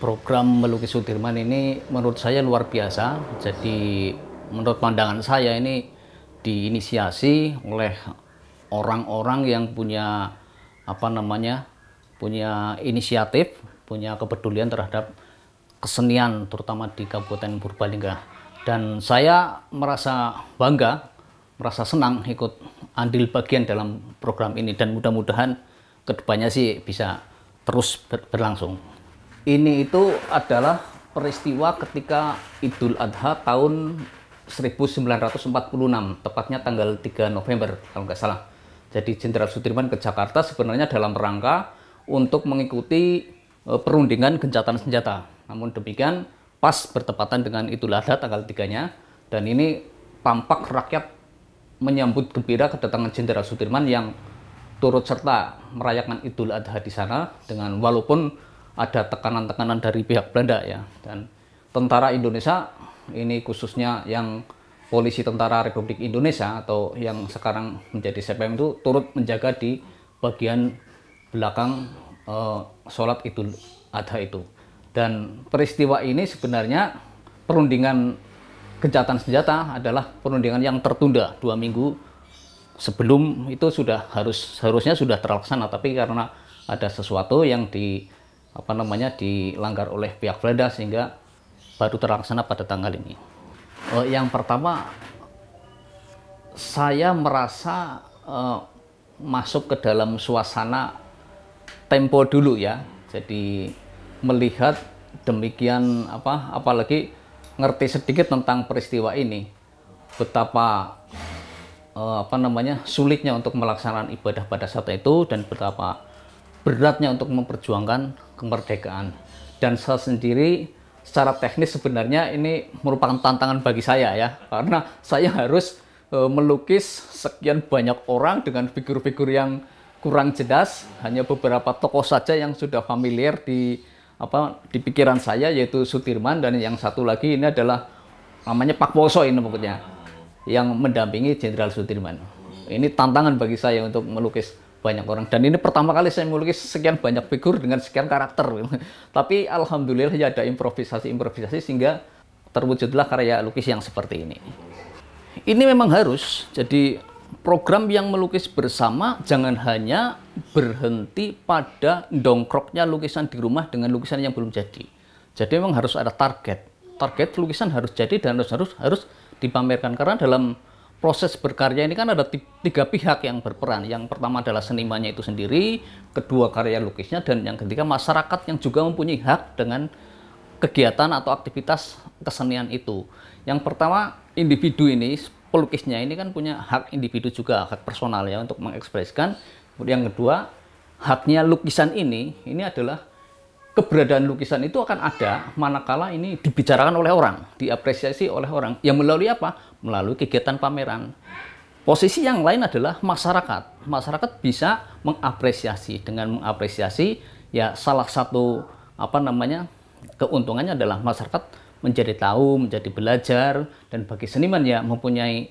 Program melukis Sudirman ini menurut saya luar biasa. Jadi menurut pandangan saya ini diinisiasi oleh orang-orang yang punya punya inisiatif, punya kepedulian terhadap kesenian terutama di Kabupaten Purbalingga. Dan saya merasa bangga, merasa senang ikut andil bagian dalam program ini, dan mudah-mudahan kedepannya sih bisa terus berlangsung. Ini itu adalah peristiwa ketika Idul Adha tahun 1946, tepatnya tanggal 3 November kalau nggak salah. Jadi Jenderal Sudirman ke Jakarta sebenarnya dalam rangka untuk mengikuti perundingan gencatan senjata. Namun demikian pas bertepatan dengan Idul Adha tanggal 3-nya, dan ini tampak rakyat menyambut gembira kedatangan Jenderal Sudirman yang turut serta merayakan Idul Adha di sana, dengan walaupun ada tekanan-tekanan dari pihak Belanda ya. Dan tentara Indonesia ini khususnya yang polisi Tentara Republik Indonesia atau yang sekarang menjadi CPM itu turut menjaga di bagian belakang sholat Idul Adha itu. Dan peristiwa ini sebenarnya perundingan gencatan senjata adalah perundingan yang tertunda 2 minggu sebelum itu harusnya sudah terlaksana, tapi karena ada sesuatu yang dilanggar oleh pihak Belanda sehingga baru terlaksana pada tanggal ini. Yang pertama, saya merasa masuk ke dalam suasana tempo dulu ya. Jadi melihat demikian apalagi ngerti sedikit tentang peristiwa ini, betapa sulitnya untuk melaksanakan ibadah pada saat itu, dan betapa beratnya untuk memperjuangkan kemerdekaan. Dan saya sendiri secara teknis sebenarnya ini merupakan tantangan bagi saya ya, karena saya harus melukis sekian banyak orang dengan figur-figur yang kurang jelas. Hanya beberapa tokoh saja yang sudah familiar di pikiran saya, yaitu Sudirman, dan yang satu lagi ini adalah namanya Pak Poso, ini pokoknya yang mendampingi Jenderal Sudirman. Ini tantangan bagi saya untuk melukis banyak orang, dan ini pertama kali saya melukis sekian banyak figur dengan sekian karakter. Tapi alhamdulillah ya ada improvisasi sehingga terwujudlah karya lukis yang seperti ini. Ini memang harus jadi program yang melukis bersama, jangan hanya berhenti pada dongkroknya lukisan di rumah dengan lukisan yang belum jadi. Jadi memang harus ada target lukisan harus jadi dan harus dipamerkan, karena dalam proses berkarya ini kan ada 3 pihak yang berperan. Yang pertama adalah senimannya itu sendiri, kedua karya lukisnya, dan yang ketiga masyarakat yang juga mempunyai hak dengan kegiatan atau aktivitas kesenian itu. Yang pertama, individu ini, pelukisnya ini kan punya hak individu juga, hak personal ya untuk mengekspresikan. Kemudian yang kedua, haknya lukisan ini adalah keberadaan lukisan itu akan ada manakala ini dibicarakan oleh orang, diapresiasi oleh orang. Yang melalui apa? Melalui kegiatan pameran. Posisi yang lain adalah masyarakat. Masyarakat bisa mengapresiasi. Dengan mengapresiasi ya salah satu keuntungannya adalah masyarakat menjadi tahu, menjadi belajar, dan bagi seniman ya mempunyai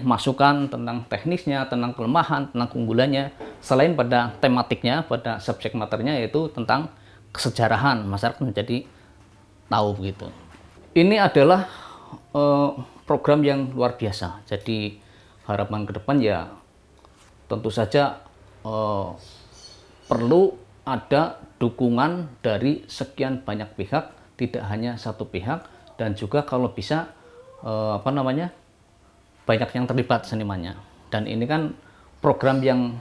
masukan tentang teknisnya, tentang kelemahan, tentang keunggulannya, selain pada tematiknya, pada subjek materinya, yaitu tentang kesejarahan. Masyarakat menjadi tahu begitu. Ini adalah program yang luar biasa. Jadi harapan ke depan ya tentu saja perlu ada dukungan dari sekian banyak pihak, tidak hanya satu pihak, dan juga kalau bisa banyak yang terlibat senimannya. Dan ini kan program yang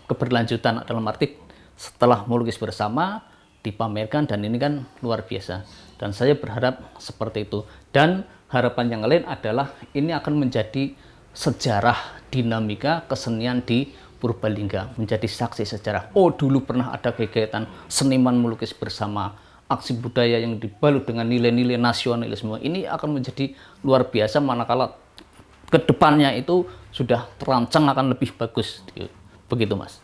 keberlanjutan, dalam arti setelah melukis bersama dipamerkan, dan ini kan luar biasa. Dan saya berharap seperti itu. Dan harapan yang lain adalah ini akan menjadi sejarah dinamika kesenian di Purbalingga, menjadi saksi sejarah. Oh, dulu pernah ada kegiatan seniman melukis bersama, aksi budaya yang dibalut dengan nilai-nilai nasionalisme. Ini akan menjadi luar biasa manakala kedepannya itu sudah terancang akan lebih bagus. Begitu, Mas.